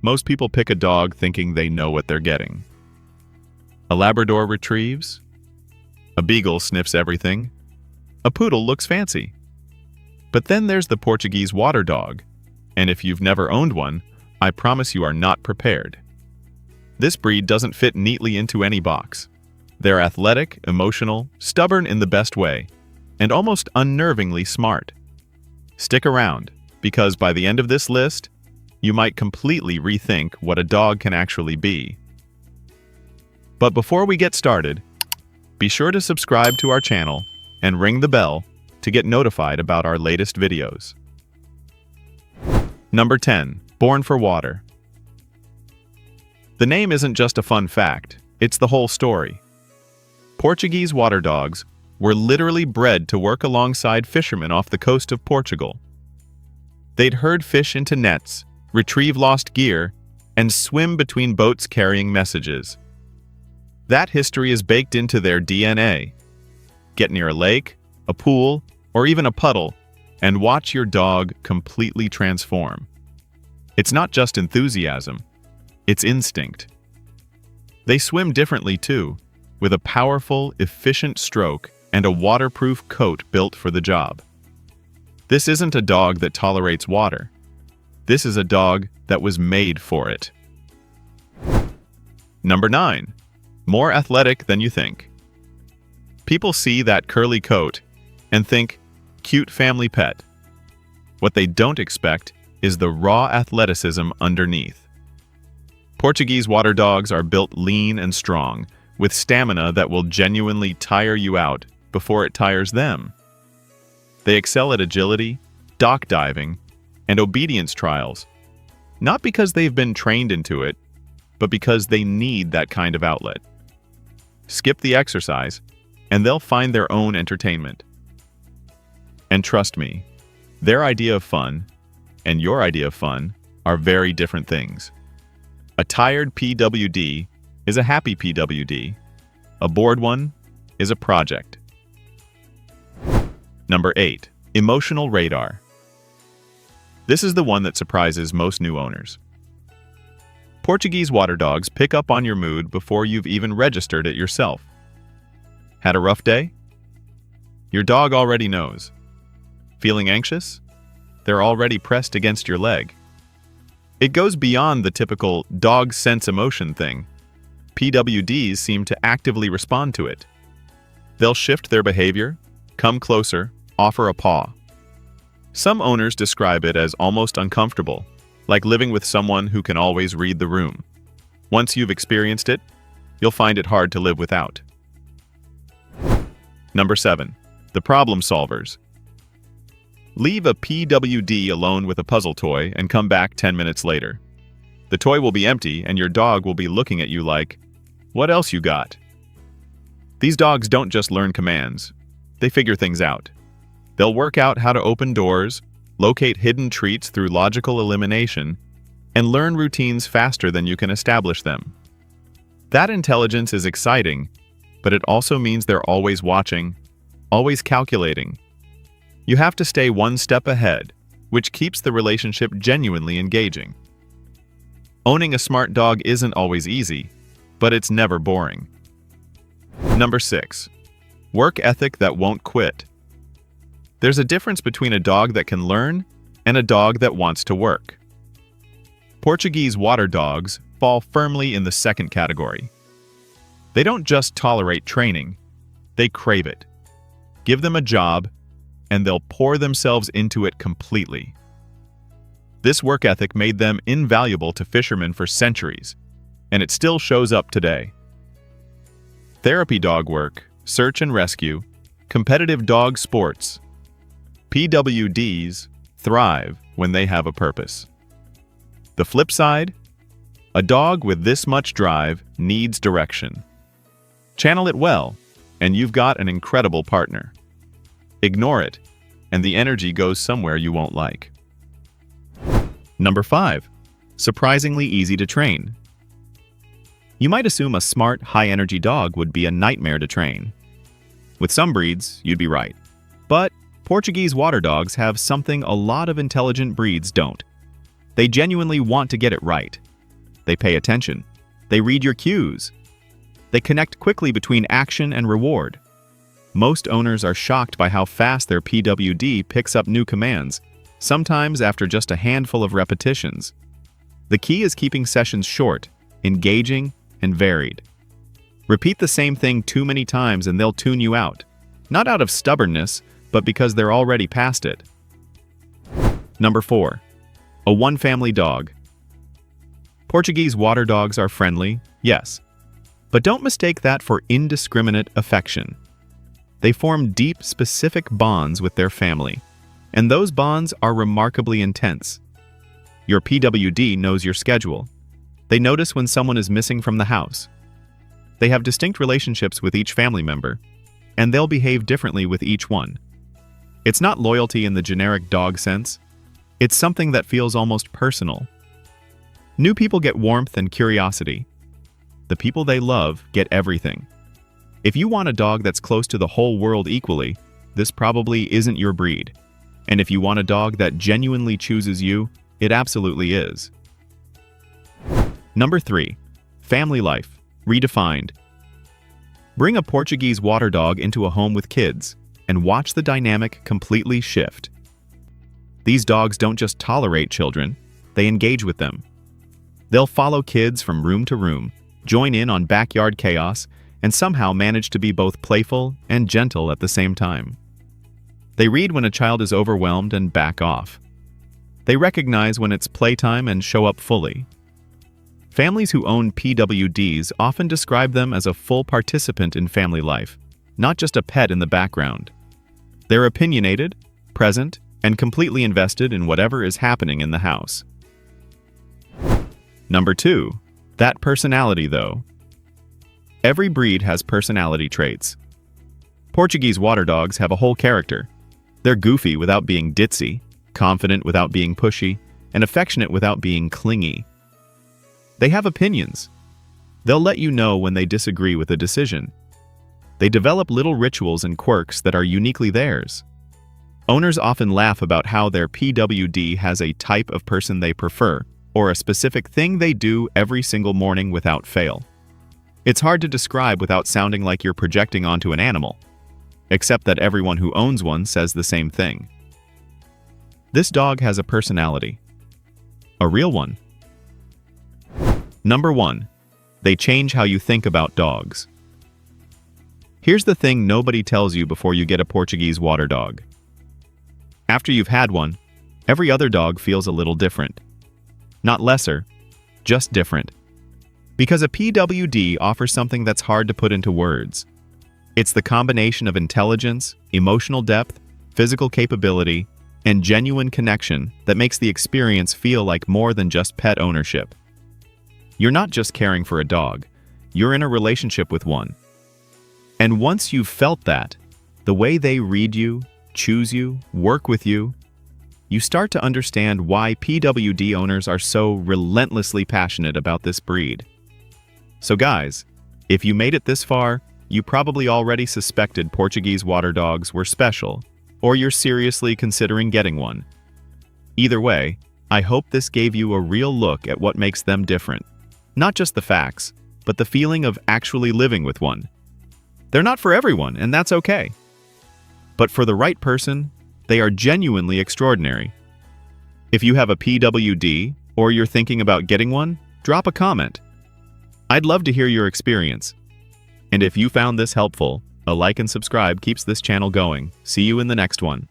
Most people pick a dog thinking they know what they're getting. A Labrador retrieves. A Beagle sniffs everything. A Poodle looks fancy. But then there's the Portuguese Water Dog, and if you've never owned one, I promise you are not prepared. This breed doesn't fit neatly into any box. They're athletic, emotional, stubborn in the best way, and almost unnervingly smart. Stick around, because by the end of this list, you might completely rethink what a dog can actually be. But before we get started, be sure to subscribe to our channel and ring the bell to get notified about our latest videos. Number 10. Born for water. The name isn't just a fun fact, it's the whole story. Portuguese water dogs were literally bred to work alongside fishermen off the coast of Portugal. They'd herd fish into nets, retrieve lost gear, and swim between boats carrying messages. That history is baked into their DNA. Get near a lake, a pool, or even a puddle, and watch your dog completely transform. It's not just enthusiasm, it's instinct. They swim differently too, with a powerful, efficient stroke and a waterproof coat built for the job. This isn't a dog that tolerates water. This is a dog that was made for it. Number 9. More athletic than you think. People see that curly coat and think, cute family pet. What they don't expect is the raw athleticism underneath. Portuguese water dogs are built lean and strong, with stamina that will genuinely tire you out before it tires them. They excel at agility, dock diving, and obedience trials, not because they've been trained into it, but because they need that kind of outlet. Skip the exercise, and they'll find their own entertainment. And trust me, their idea of fun and your idea of fun are very different things. A tired PWD is a happy PWD. A bored one is a project. Number 8. Emotional radar. This is the one that surprises most new owners. Portuguese water dogs pick up on your mood before you've even registered it yourself. Had a rough day? Your dog already knows. Feeling anxious? They're already pressed against your leg. It goes beyond the typical dog sense emotion thing. PWDs seem to actively respond to it. They'll shift their behavior, come closer, offer a paw. Some owners describe it as almost uncomfortable, like living with someone who can always read the room. Once you've experienced it, you'll find it hard to live without. Number 7. The problem solvers. Leave a PWD alone with a puzzle toy and come back 10 minutes later. The toy will be empty and your dog will be looking at you like, "What else you got?" These dogs don't just learn commands, they figure things out. They'll work out how to open doors, locate hidden treats through logical elimination, and learn routines faster than you can establish them. That intelligence is exciting, but it also means they're always watching, always calculating. You have to stay one step ahead, which keeps the relationship genuinely engaging. Owning a smart dog isn't always easy, but it's never boring. Number 6. Work ethic that won't quit. There's a difference between a dog that can learn and a dog that wants to work. Portuguese water dogs fall firmly in the second category. They don't just tolerate training, they crave it. Give them a job, and they'll pour themselves into it completely. This work ethic made them invaluable to fishermen for centuries, and it still shows up today. Therapy dog work, search and rescue, competitive dog sports. PWDs thrive when they have a purpose. The flip side? A dog with this much drive needs direction. Channel it well, and you've got an incredible partner. Ignore it, and the energy goes somewhere you won't like. Number 5. Surprisingly easy to train. You might assume a smart, high-energy dog would be a nightmare to train. With some breeds, you'd be right. But Portuguese water dogs have something a lot of intelligent breeds don't. They genuinely want to get it right, They pay attention. They read your cues. They connect quickly between action and reward. Most owners are shocked by how fast their PWD picks up new commands, sometimes after just a handful of repetitions. The key is keeping sessions short, engaging, and varied. Repeat the same thing too many times and they'll tune you out. Not out of stubbornness, but because they're already past it. Number 4. A one-family dog. Portuguese water dogs are friendly, yes. But don't mistake that for indiscriminate affection. They form deep, specific bonds with their family, and those bonds are remarkably intense. Your PWD knows your schedule. They notice when someone is missing from the house. They have distinct relationships with each family member, and they'll behave differently with each one. It's not loyalty in the generic dog sense. It's something that feels almost personal. New people get warmth and curiosity. The people they love get everything. If you want a dog that's close to the whole world equally, this probably isn't your breed. And if you want a dog that genuinely chooses you, it absolutely is. Number 3. Family life, redefined. Bring a Portuguese water dog into a home with kids and watch the dynamic completely shift. These dogs don't just tolerate children, they engage with them. They'll follow kids from room to room, join in on backyard chaos, and somehow manage to be both playful and gentle at the same time. They read when a child is overwhelmed and back off. They recognize when it's playtime and show up fully. Families who own PWDs often describe them as a full participant in family life, not just a pet in the background. They're opinionated, present, and completely invested in whatever is happening in the house. Number 2. That personality, though. Every breed has personality traits. Portuguese water dogs have a whole character. They're goofy without being ditzy, confident without being pushy, and affectionate without being clingy. They have opinions. They'll let you know when they disagree with a decision. They develop little rituals and quirks that are uniquely theirs. Owners often laugh about how their PWD has a type of person they prefer, or a specific thing they do every single morning without fail. It's hard to describe without sounding like you're projecting onto an animal, except that everyone who owns one says the same thing. This dog has a personality. A real one. Number 1. They change how you think about dogs. Here's the thing nobody tells you before you get a Portuguese water dog. After you've had one, every other dog feels a little different. Not lesser, just different. Because a PWD offers something that's hard to put into words. It's the combination of intelligence, emotional depth, physical capability, and genuine connection that makes the experience feel like more than just pet ownership. You're not just caring for a dog, you're in a relationship with one. And once you've felt that, the way they read you, choose you, work with you, you start to understand why PWD owners are so relentlessly passionate about this breed. So guys, if you made it this far, you probably already suspected Portuguese water dogs were special, or you're seriously considering getting one. Either way, I hope this gave you a real look at what makes them different. Not just the facts, but the feeling of actually living with one. They're not for everyone, and that's okay. But for the right person, they are genuinely extraordinary. If you have a PWD, or you're thinking about getting one, drop a comment. I'd love to hear your experience. And if you found this helpful, a like and subscribe keeps this channel going. See you in the next one.